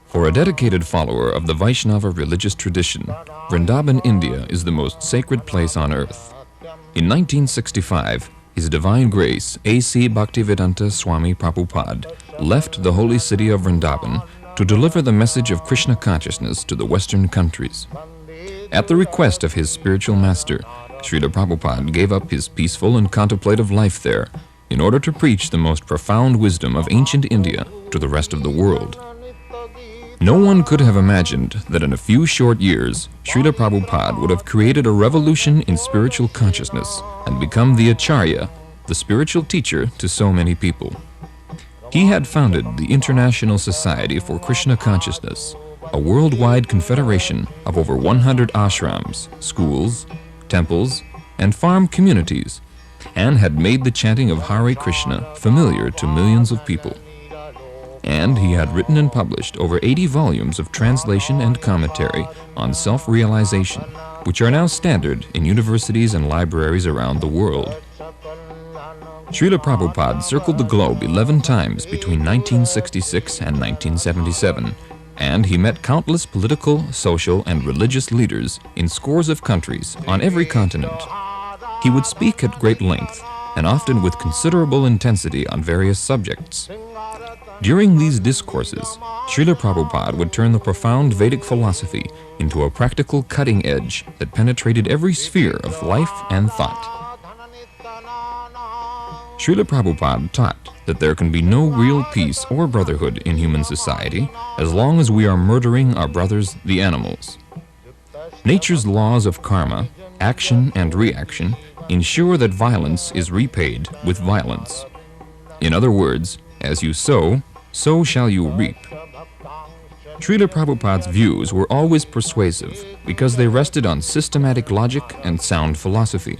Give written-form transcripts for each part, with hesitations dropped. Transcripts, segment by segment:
For a dedicated follower of the Vaishnava religious tradition, Vrindavan, India is the most sacred place on earth. In 1965, His Divine Grace A.C. Bhaktivedanta Swami Prabhupada left the holy city of Vrindavan to deliver the message of Krishna consciousness to the Western countries. At the request of his spiritual master, Srila Prabhupada gave up his peaceful and contemplative life there in order to preach the most profound wisdom of ancient India to the rest of the world. No one could have imagined that in a few short years, Srila Prabhupada would have created a revolution in spiritual consciousness and become the Acarya, the spiritual teacher to so many people. He had founded the International Society for Krishna Consciousness, a worldwide confederation of over 100 ashrams, schools, temples, and farm communities, and had made the chanting of Hare Krishna familiar to millions of people. And he had written and published over 80 volumes of translation and commentary on self-realization, which are now standard in universities and libraries around the world. Srila Prabhupada circled the globe 11 times between 1966 and 1977, and he met countless political, social, and religious leaders in scores of countries on every continent. He would speak at great length, and often with considerable intensity on various subjects. During these discourses, Srila Prabhupada would turn the profound Vedic philosophy into a practical cutting edge that penetrated every sphere of life and thought. Srila Prabhupada taught that there can be no real peace or brotherhood in human society as long as we are murdering our brothers, the animals. Nature's laws of karma, action and reaction, ensure that violence is repaid with violence. In other words, as you sow, so shall you reap. Srila Prabhupada's views were always persuasive because they rested on systematic logic and sound philosophy.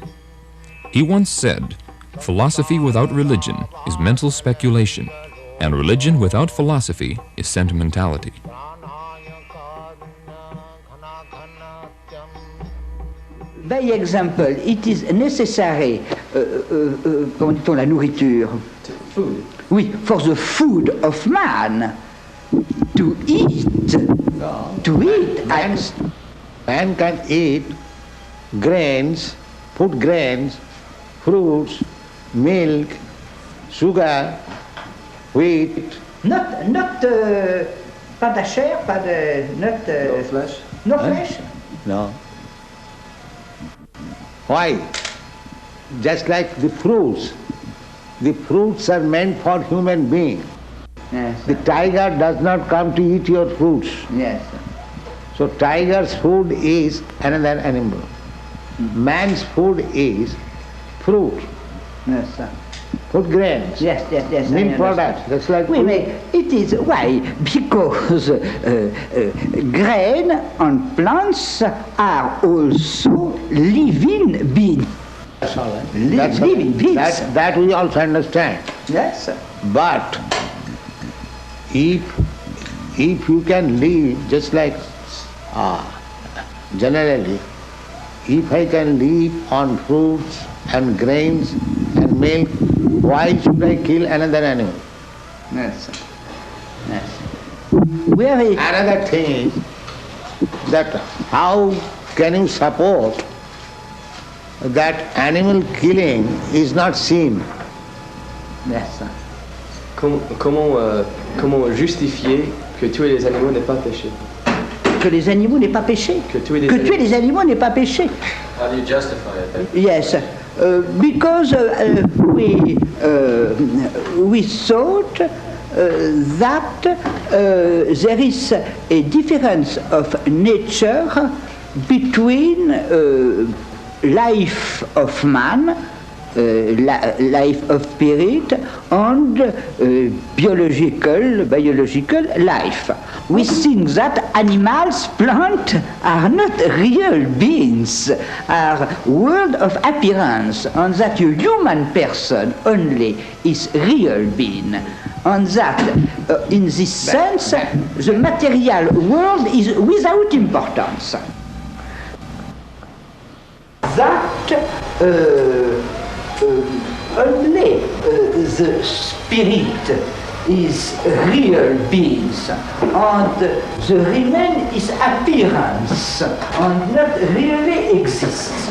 He once said, "Philosophy without religion is mental speculation, and religion without philosophy is sentimentality." By example, it is necessary, comment dit-on, la nourriture? Food. Oui, for the food of man to eat. No. To eat. Man can eat grains, food grains, fruits, milk, sugar, wheat. Not pas de chair, pas de, not... No flesh. No flesh? No. Why? Just like the fruits. The fruits are meant for human being. Yes. The tiger does not come to eat your fruits. Yes. So tiger's food is another animal. Man's food is fruit, Yes, sir. food grains, Yes. milk products. That's like Oui, food. mais it is why? Because grain and plants are also living beings. That's all right. Living beings. That we also understand. Yes, sir. But if you can live just like generally, if I can live on fruits and grains and milk, why should I kill another animal? Yes, sir. Yes. Where is... Another thing is that how can you support that animal killing is not sin? Yes, sir. Comment justifier que tuer les animaux n'est pas péché? Que les animaux n'est pas péché. Que tuer les animaux n'est pas péché. How do you justify it? Yes, because we thought that there is a difference of nature between life of man, life of spirit, and biological life. We think that animals, plants are not real beings, are world of appearance, and that a human person only is real being. And that, in this sense, the material world is without importance. That only the spirit is real beings, and the remain is appearance, and not really exists.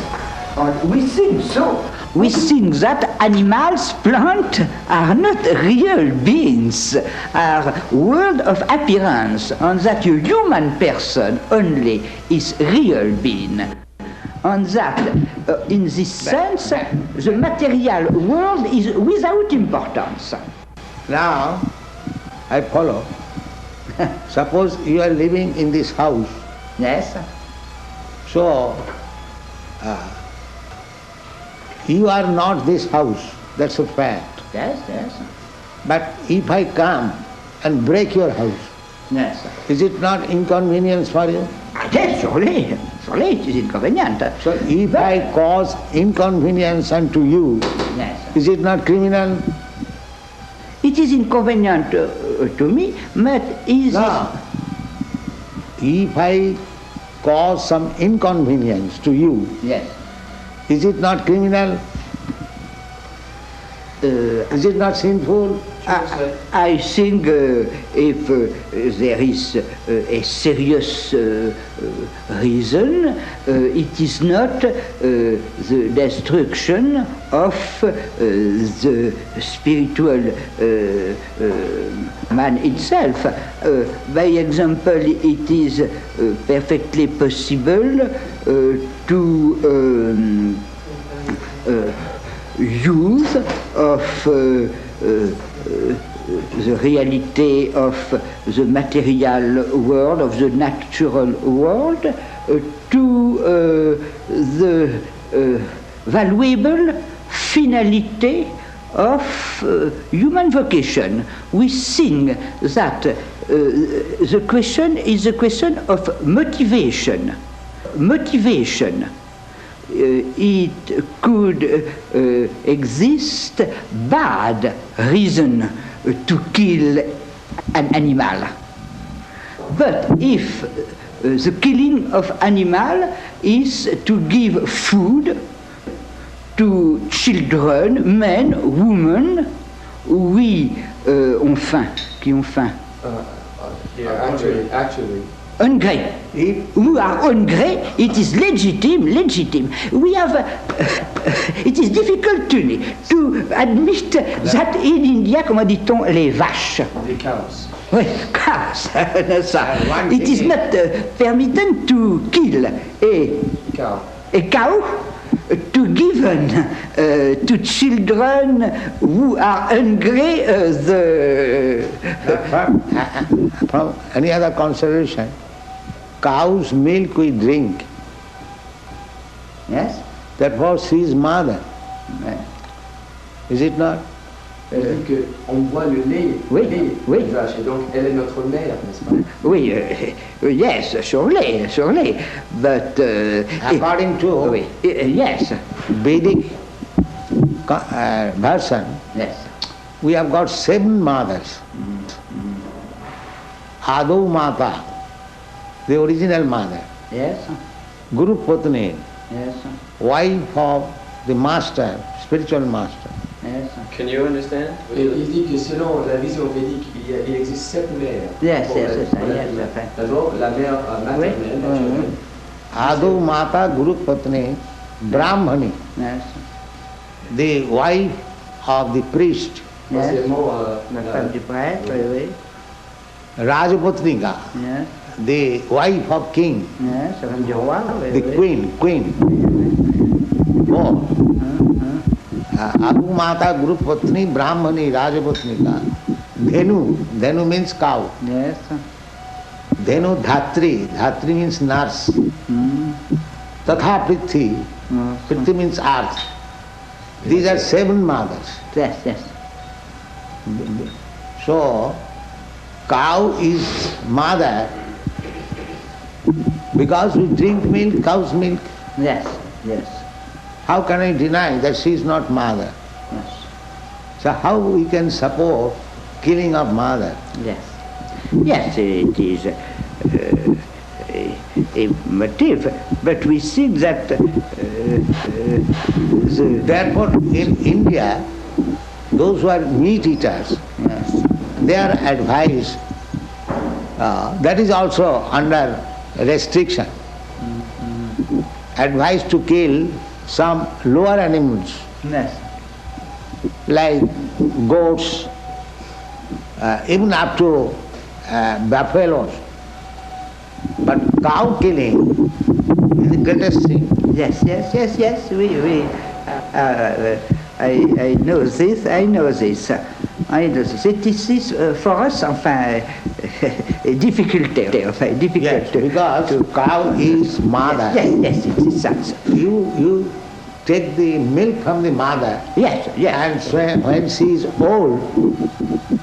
And we think so. We think that animals, plants are not real beings, are world of appearance, and that a human person only is real being. And that, in this sense, the material world is without importance. Now, I follow. Suppose you are living in this house. Yes. So, you are not this house, that's a fact. Yes, yes. But if I come and break your house, Yes. is it not inconvenience for you? Yes, surely. Surely it is inconvenient. So if I cause inconvenience unto you, Yes. is it not criminal? It is inconvenient to me, but is No. If I cause some inconvenience to you, Yes. is it not criminal? Is it not sinful? I think if there is a serious reason, it is not the destruction of the spiritual man itself. By example, it is perfectly possible to use of the reality of the material world, of the natural world, to the valuable finality of human vocation. We think that the question is a question of motivation. Motivation. It could exist bad reason to kill an animal. But if the killing of animal is to give food to children, men, women, oui, ont faim, qui ont faim. Actually. Hungry. Who are hungry, it is legitimate. We have, it is difficult to admit that in India, comment dit-on, les vaches. Des cows. Oui, cows. It is not permitted to kill a cow to given to children who are hungry From any other consideration, cow's milk we drink. Yes? Therefore she is mother. Yes. Is it not? dit qu'on boit le lait, Oui, le lait oui. des vaches, et donc elle est notre mère, n'est-ce pas? Oui, yes, surely. But According to yes, Vedic version, yes. we have got 7 mothers. Adu Mata, the original mother. Yes, Guru Patni, yes, wife of the master, spiritual master. yes. Can you understand? Et il dit que selon la vision védique, il existe 7 mères. Yes, pour yes, la- yes, pour la yes, fille. okay. D'abord, la mère maternelle, naturelle. Adu Mata, Guru Patni, Brahmani, Yes, the wife of the priest, yes. Troisièmement, La femme du prêtre, oui, Rajaputnika, yes, the wife of king, yes, la femme du roi, the queen. Four. Adu Mata, Guru Patni, Brahmani, Rajaputnika. Dhenu means cow. Yes, Dhenu Dhatri means nurse. Tatha Prithvi, Prithvi means earth. These are 7 mothers. yes, yes. So, cow is mother because we drink milk, cow's milk. Yes, yes, How can I deny that she is not mother? yes, So how we can support killing of mother? yes. Yes, it is a motive, but we think that Therefore, in India, those who are meat eaters, they are advised, that is also under restriction, advised to kill some lower animals, yes, like goats, even up to buffaloes. But cow killing is the greatest sin. yes, I know this, I know this. It is for us, enfin, a difficulty. Yes, because cow is mother. Yes, it is that. You take the milk from the mother. Yes. And so when she is old,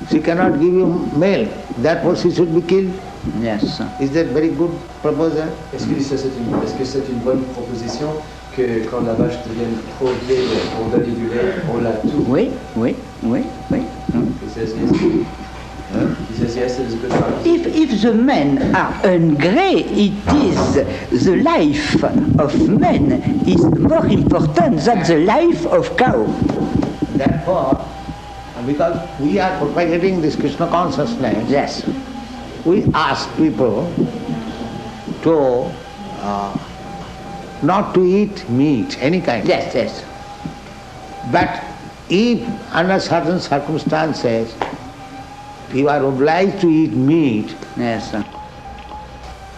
she cannot give you milk. Therefore, she should be killed. Yes. Is that very good proposal? Est-ce que c'est une bonne proposition que quand la vache devienne trop vieille pour donner du lait, on la tue? Oui. He says yes. He says yes, it is a good practice. If the men are hungry, it is the life of men is more important than the life of cow. Therefore, because we are propagating this Krishna consciousness, Yes. we ask people to not to eat meat, any kind. Yes. But if under certain circumstances you are obliged to eat meat, Yes.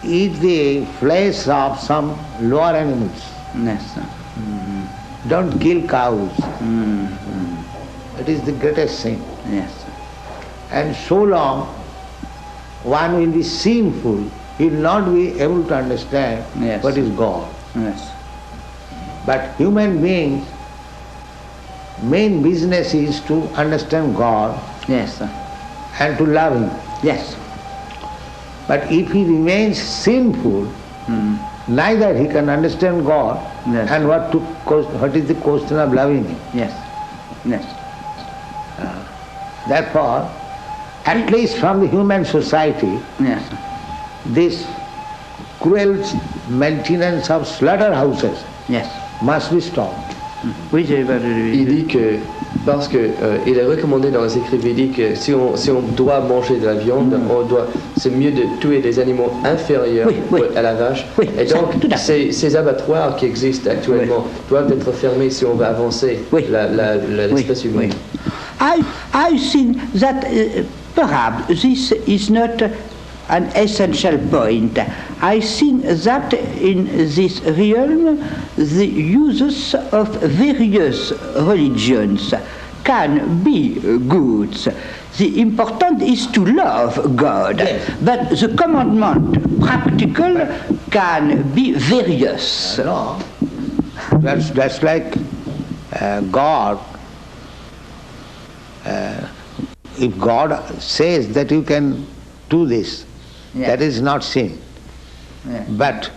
eat the flesh of some lower animals. Yes. Don't kill cows. It is the greatest sin. Yes. And so long one will be sinful, he will not be able to understand Yes. what is God. Yes. But human beings, main business is to understand God Yes. and to love Him. Yes. But if he remains sinful, neither he can understand God Yes. and what is the question of loving Him. Yes. Therefore, at least from the human society, Yes. this cruel maintenance of slaughterhouses Yes. must be stopped. Oui, j'ai Il dit que parce que il est recommandé dans les écrits védiques que si on doit manger de la viande, c'est mieux de tuer des animaux inférieurs Oui. à la vache. Oui, Et ça, donc tout à fait. ces abattoirs qui existent actuellement doivent être fermés si on veut avancer l'espèce humaine. I think that perhaps this is not an essential point. I think that in this realm the uses of various religions can be good. The important is to love God, Yes. but the commandment practical can be various. No, that's like God. If God says that you can do this, that is not sin. Yes. But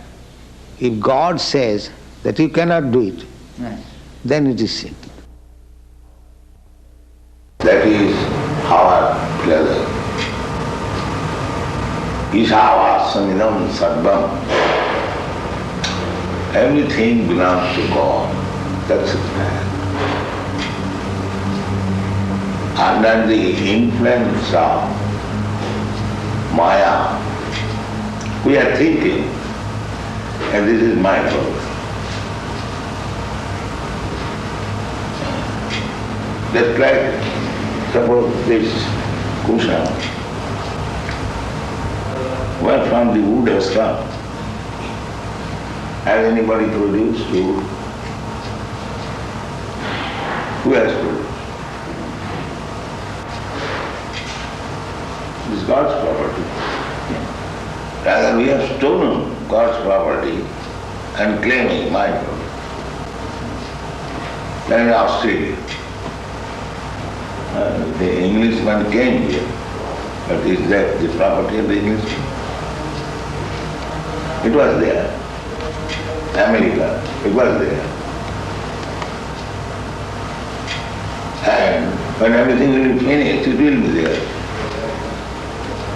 if God says that you cannot do it, Yes. then it is sin. That is our pleasure. Isavasamidam sarvam. Everything belongs to God. That's it. Under the influence of Maya, we are thinking, and this is my fault. Just like, suppose this cushion, where from the wood has come? Has anybody produced wood? Who has produced? It is God's property. Rather, we have stolen God's property and claiming my property. Then in Australia, the Englishman came here, but is that the property of the Englishman? It was there. America, it was there. And when everything will be finished, it will be there.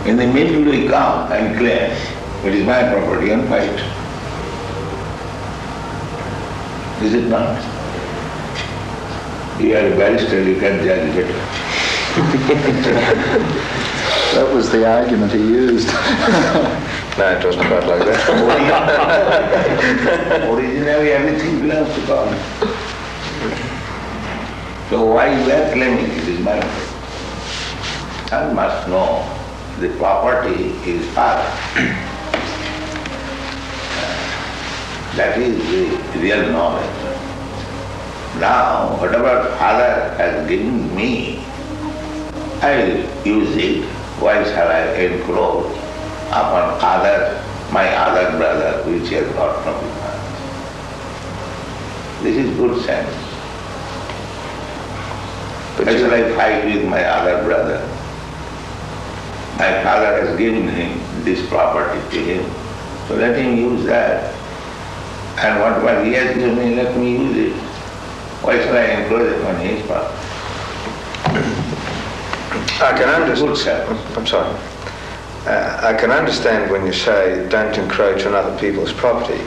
In the middle we come and claim It is my property and fight. Is it not? You are a barrister, you can judge better. That was the argument he used. No, it wasn't quite like that. Originally everything belongs to God. So why you are claiming it is my property? One must know the property is Father. That is the real knowledge. Now, whatever Father has given me, I will use it. Why shall I encroach upon my other brother, which he has got from his father? This is good sense. Why shall I fight with my other brother? My father has given him this property to him, so let him use that. And whatever he has given me, let me use it. Why should I encroach upon his property? I can understand. I'm sorry. I can understand when you say don't encroach on other people's property.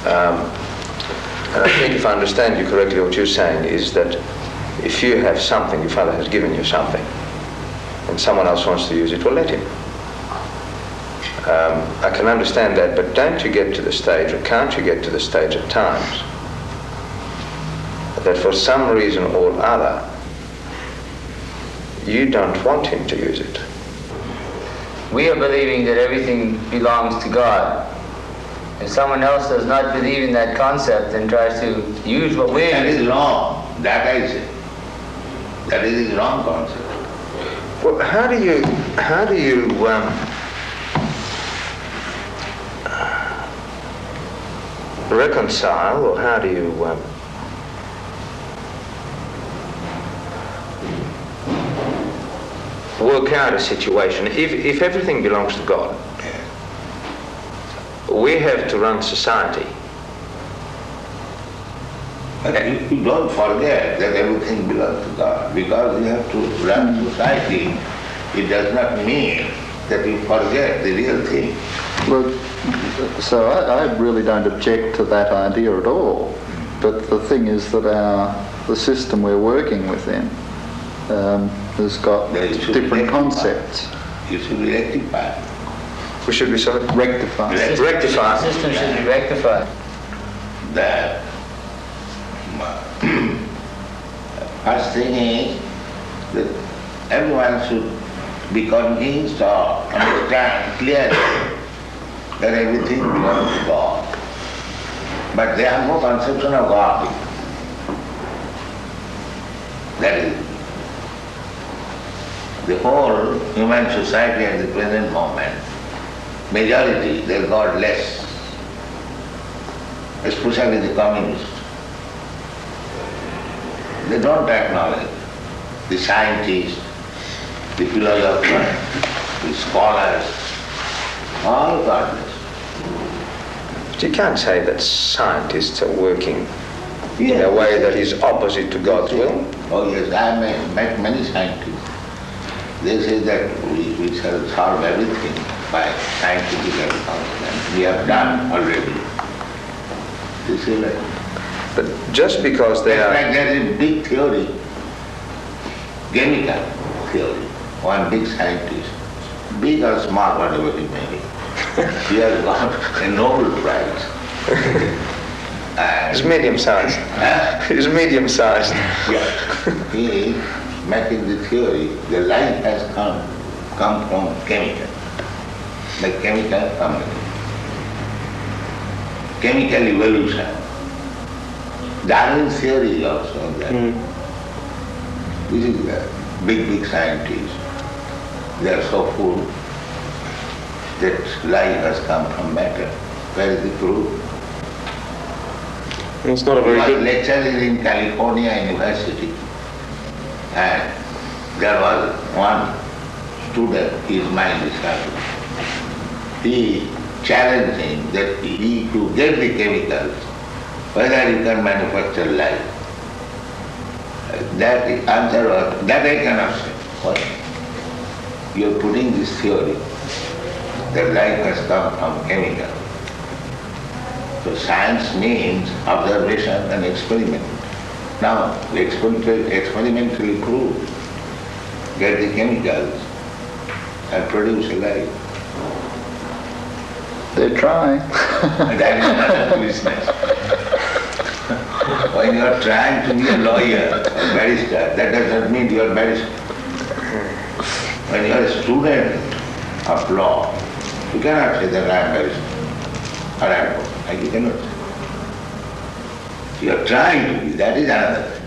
And I think if I understand you correctly, what you're saying is that if you have something, your father has given you something, and someone else wants to use it, well, let him. I can understand that, but don't you get to the stage, or can't you get to the stage at times, that for some reason or other, you don't want him to use it? We are believing that everything belongs to God. If someone else does not believe in that concept and tries to use what we're That using, is wrong. That I say. That is the wrong concept. Well, how do you reconcile, or how do you work out a situation? If everything belongs to God, we have to run society. But you don't forget that everything belongs to God. Because you have to run society, it does not mean that you forget the real thing. Well, so I really don't object to that idea at all. But the thing is that the system we're working within has got different concepts. You should be rectified. We should be sorry? Rectified. the system should be rectified. That first thing is that everyone should be convinced or understand clearly that everything belongs to God. But they have no conception of God. That is the whole human society at the present moment. Majority, they are godless, especially the communists. They don't acknowledge the scientists, the philosophers, the scholars, all godless. But you can't say that scientists are working in a way that is opposite to God's will. Oh yes, I have met many scientists. They say that we shall solve everything by scientific advancement. We have done already. This is like, But just because they are... like there is a big theory, chemical theory, one big scientist, big or small, whatever he may be, he has got a Nobel Prize. It's medium-sized. It's medium-sized. Yeah. He is making the theory, the life has come from chemical, the chemical community. Chemical evolution. Darwin's theory is also that. This is the big scientists. They are so full that life has come from matter. Where is the proof? It's not a He very was good... lecturing in California University, and there was one student, his mind is happy. He challenged him that he to get the chemicals, whether you can manufacture life. That answer was, that I cannot say. What? You are putting this theory. that life has come from chemical. So science means observation and experiment. Now, we experimentally prove, get the chemicals and produce a life. They're trying. That is another business. When you are trying to be a lawyer or barrister, that does not mean you are barrister. When you are a student of law, you cannot say that I am barrister or advocate. You cannot say. You are trying to be, that is another thing.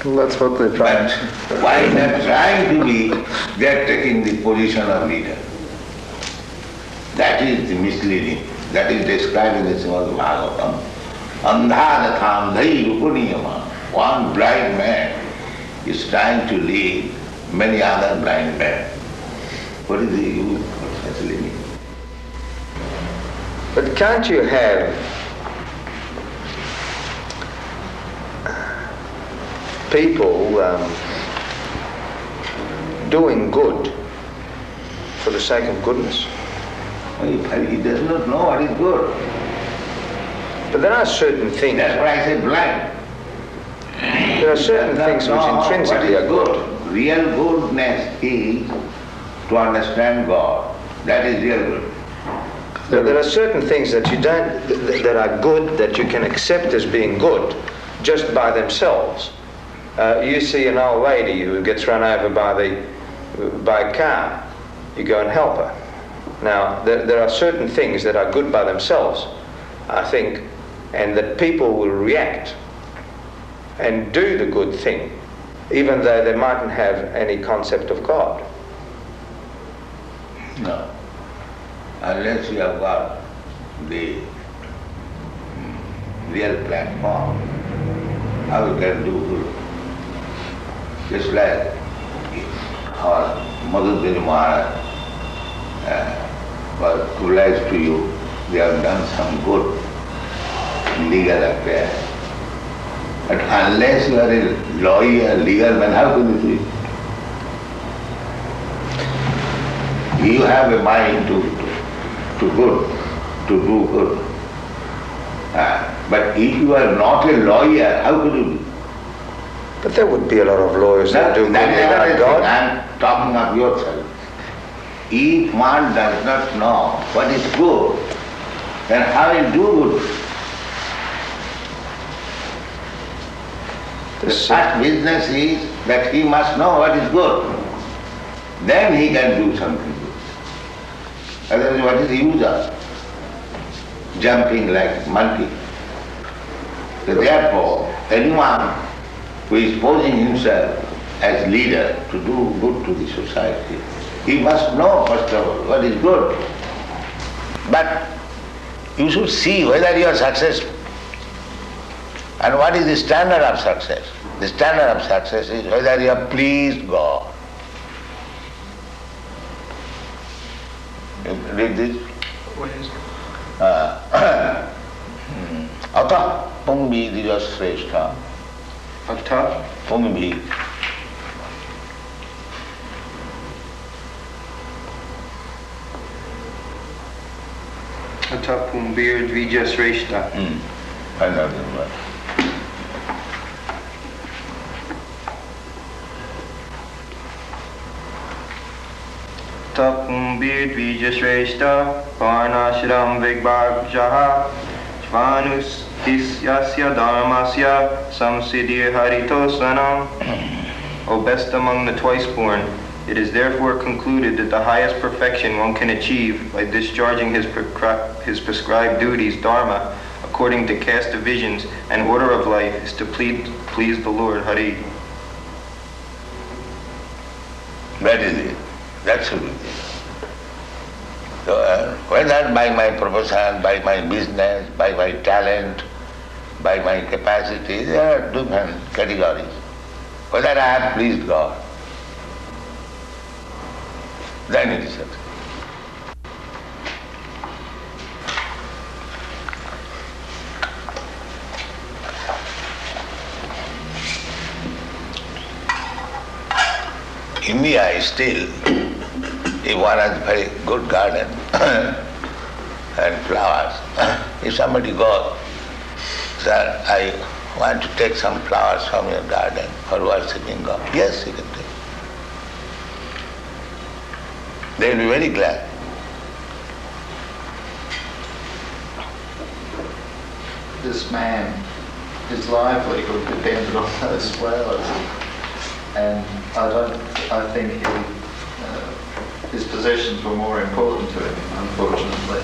Well, that's what they're trying. But while they are trying to be, they are taking the position of leader. That is the misleading. That is described in the Srimad Bhagavatam. Andhadatham dhairupuniyama. One blind man is trying to lead many other blind men. What is the use of such leading? But can't you have people doing good for the sake of goodness? He does not know what is good. But there are certain things. That's why I say blind. There are certain things which intrinsically are good. Real goodness is to understand God. That is real good. There are certain things that you don't, that are good, that you can accept as being good, just by themselves. You see an old lady who gets run over by a car. You go and help her. Now, there are certain things that are good by themselves, I think, and that people will react and do the good thing, even though they mightn't have any concept of God. No. Unless you have got the real platform, how you can do good? Just like our Madhudari Maharaj was realized to you, they have done some good legal affair. But unless you are a lawyer, legal man, how can you do it? You have a mind to do good. But if you are not a lawyer, how could you do? But there would be a lot of lawyers that do good without God. I am talking of yourself. If one does not know what is good, then how will do good? The first business is that he must know what is good. Then he can do something good. Otherwise, what is the use of jumping like monkey? So therefore, anyone who is posing himself as leader to do good to the society, he must know first of all what is good. But you should see whether you are successful. And what is the standard of success? The standard of success is whether you have pleased God. You read this? What is it? Ata pungbi dijasreshta. Ata? Pungbi. Ata pumbir dvijasreshta. Another word. Tapumbir dvijasreshta varnashram vigbhagjaha jvanus isyasya dharmasya samsiddhi haritosanam. O best among the twice-born, it is therefore concluded that the highest perfection one can achieve by discharging his prescribed duties, dharma, according to caste divisions and order of life, is to please the Lord, Hari. That is it. That's the thing. So, whether by my profession, by my business, by my talent, by my capacity, there are different categories. Whether I have pleased God, then it is success. India is still, if one has a very good garden, and flowers. If somebody goes, sir, I want to take some flowers from your garden for worshipping God. Yes, he can take. They will be very glad. This man, his livelihood depended on those flowers, and I think his possessions were more important to him, unfortunately.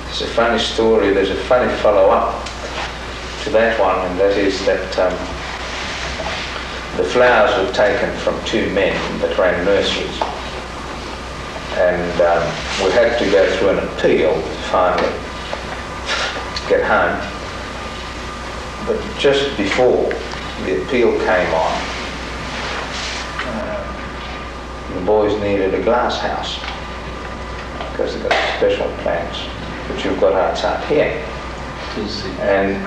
It's a funny story. There's a funny follow-up to that one, and that is that the flowers were taken from two men that ran nurseries, and we had to go through an appeal to finally get home. But just before the appeal came on, the boys needed a glass house because they've got special plans, but you've got outside here. And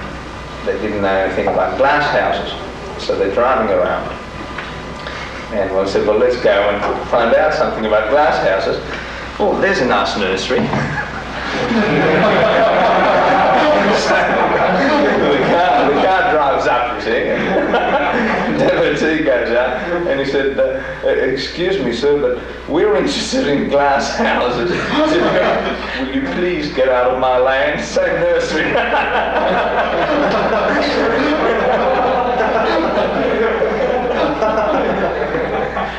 they didn't know anything about glass houses, so they're driving around. And one said, well, let's go and find out something about glass houses. Oh, there's a nice nursery. The car drives up, you see. Devotee goes out, and he said, excuse me, sir, but we're interested in glass houses. He said, will you please get out of my land? Say nursery.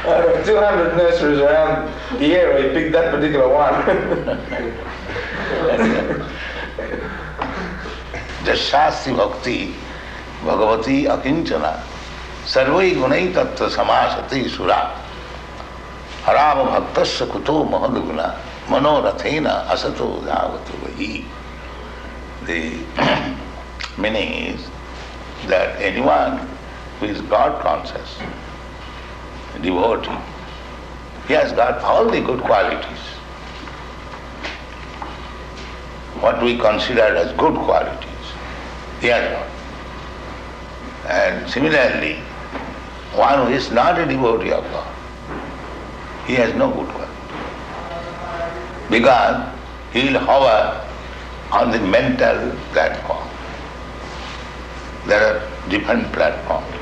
Out of 200 nurseries around the area, he picked that particular one. Jashasti bhakti bhagavati akinchana sarvai gunai tattva samasati sura harava bhaktasya kuto mahadguna manorathena asato javatu vahi. The meaning is that anyone who is God conscious, devotee, he has got all the good qualities. What we consider as good qualities, he has got. And similarly, one who is not a devotee of God, he has no good quality. Because he will hover on the mental platform. There are different platforms.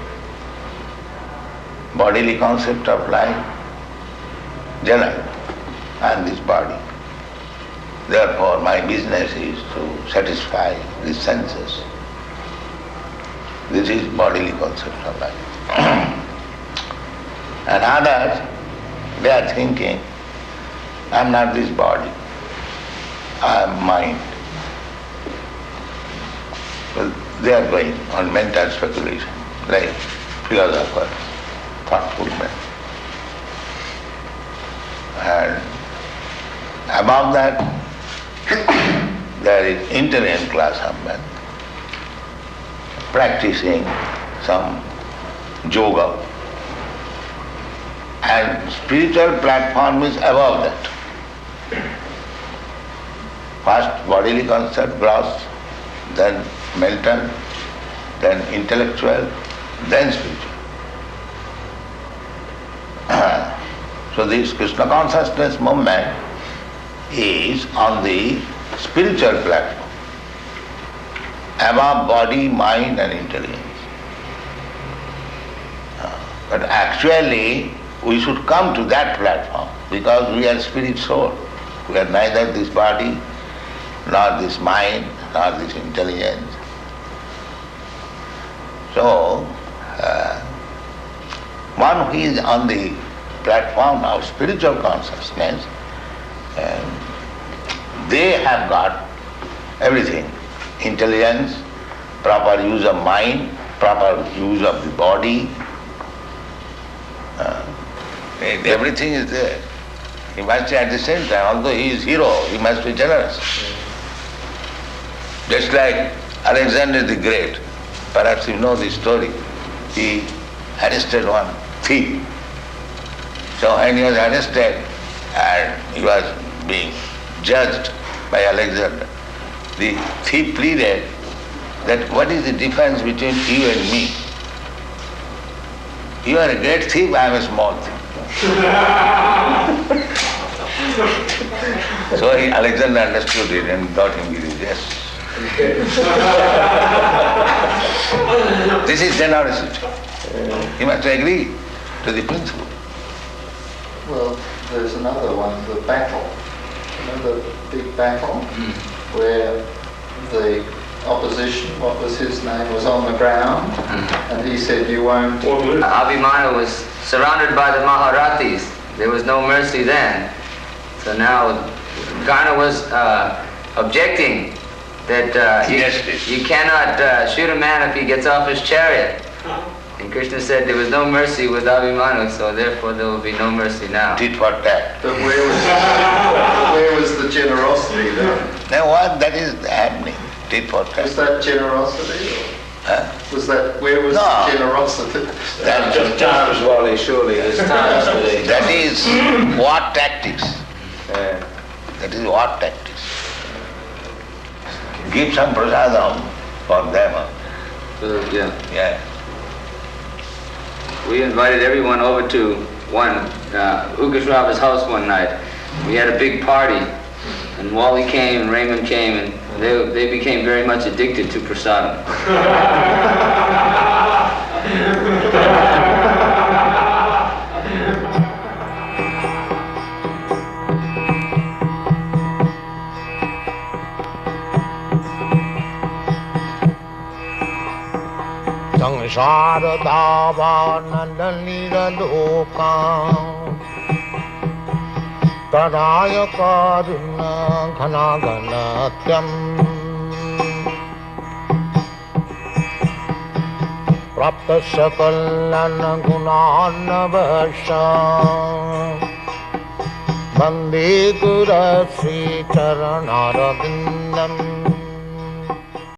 Bodily concept of life, general, and this body. Therefore, my business is to satisfy the senses. This is bodily concept of life. And others, they are thinking, I am not this body, I am mind. Well, they are going on mental speculation, like philosophers, thoughtful men. And above that, there is intelligent class of men practicing some yoga, and spiritual platform is above that. First bodily concept, gross, then mental, then intellectual, then spiritual. So this Krishna consciousness movement is on the spiritual platform, above body, mind and intelligence. But actually we should come to that platform because we are spirit soul. We are neither this body, nor this mind, nor this intelligence. So, one who is on the platform of spiritual consciousness, they have got everything. Intelligence, proper use of mind, proper use of the body. Everything is there. He must be at the same time, although he is hero, he must be generous. Just like Alexander the Great, perhaps you know this story, he arrested one thief. So when he was arrested and he was being judged by Alexander, the thief pleaded that what is the difference between you and me? You are a great thief, I am a small thief. So Alexander understood it and got him religious. This is generosity. You must agree to the principle. Well, there's another one, the battle. Another big battle where the opposition, what was his name, was on the ground, and he said, you won't... Abhimanyu was surrounded by the Maharathis. There was no mercy then. So now Karna was objecting that you cannot shoot a man if he gets off his chariot. And Krishna said there was no mercy with Abhimanyu, so therefore there will be no mercy now. Tit for tat. But where was the generosity then? Now what that is happening? Tit for tat. Was that generosity? Huh? Was that, where was the generosity? That Just times, Wally, surely. There's times for the... that is war tactics. That is war tactics. Give some prasadam for them. Yeah. We invited everyone over to Ukasrava's house one night. We had a big party, and Wally came and Raymond came, and they became very much addicted to prasadam. Samsara-dava-nandalira-loka Tadaya-karuna ghana-ghanatyam Prapta-sakalana-gunana-vasha Vande Gura-sri-charanarabindam